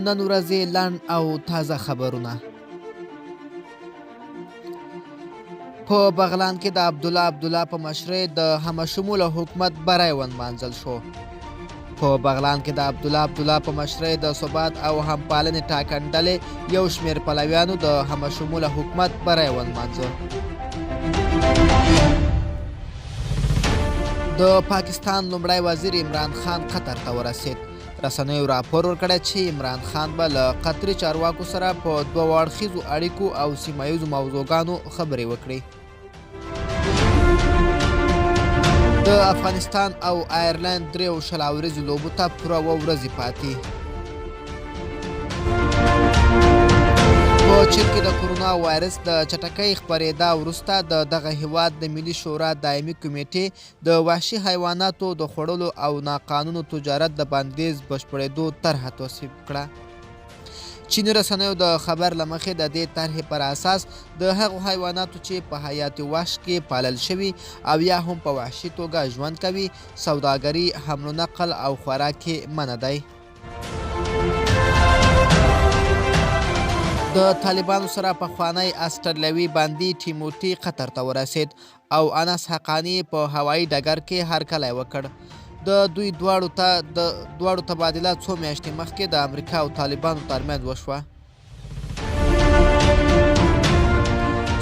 نن ورځې لنډ او تازه خبرونه. په بغلان کې د عبدالله په مشرۍ د همشموله حکومت بری ونمانځل شو. په بغلان کې د عبدالله په مشرۍ د ثبات او همپالنې ټاکنډلې یو شمېر پلویانو د همشموله حکومت بری ونمانځه. د پاکستان لومړی وزیر عمران خان قطر ته ورسید. رسنیو راپور ورکړی چې عمران خان به له قطري چارواکو سره په دوه اړخیزو اړیکو او سیمه ییزو موضوعګانو خبرې وکړي. د افغانستان او آیرلند 23 ورځې لوبو ته پوره 2 ورځې پاتې. په چین کې د کرونا وایرس د چټکۍ خپرېدا وروسته دغه هیواد د ملي شورا دایمي کمیټې د وحشي حیواناتو د خوړلو او ناقانونه تجارت د بندیز بشپړېدو طرحه تصویب کړه. چیني رسنیو د خبر له مخې د دې طرحې پر اساس د هغو حیواناتو چې په حیات وحش کې پالل شوي او یا هم په وحشي توګه ژوند کوي سوداګري، حمل و نقل او خوراک یې منع دی. د طالبانو سره پخوانی استرالیوي بندي ټیموټي قطر ته ورسید او انس حقاني په هوایي ډګر کې هرکلی وکړ. د دوی دواړو تبادله څو میاشتې مخکې د امریکا او طالبانو ترمنځ وشوه.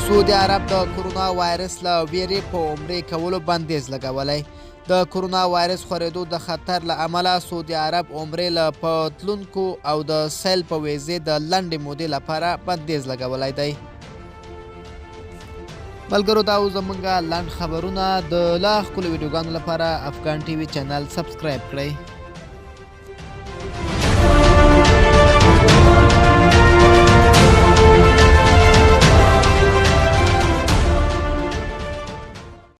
سعودي عرب د کرونا وایرس له ویرې په عمرې کولو بندیز لګولی. د کرونا وایرس خورېدو د خطر له امله سعودي عرب عمرې له په تلونکو او د سیل په ویزې د لنډې مودې لپاره بندیز لګولی دی. ملګرو دا و زموږ لنډ خبرونه. د لا ښکلو ویډیوګانو لپاره افغان ټي وي چینل سبسکرایب کړئ.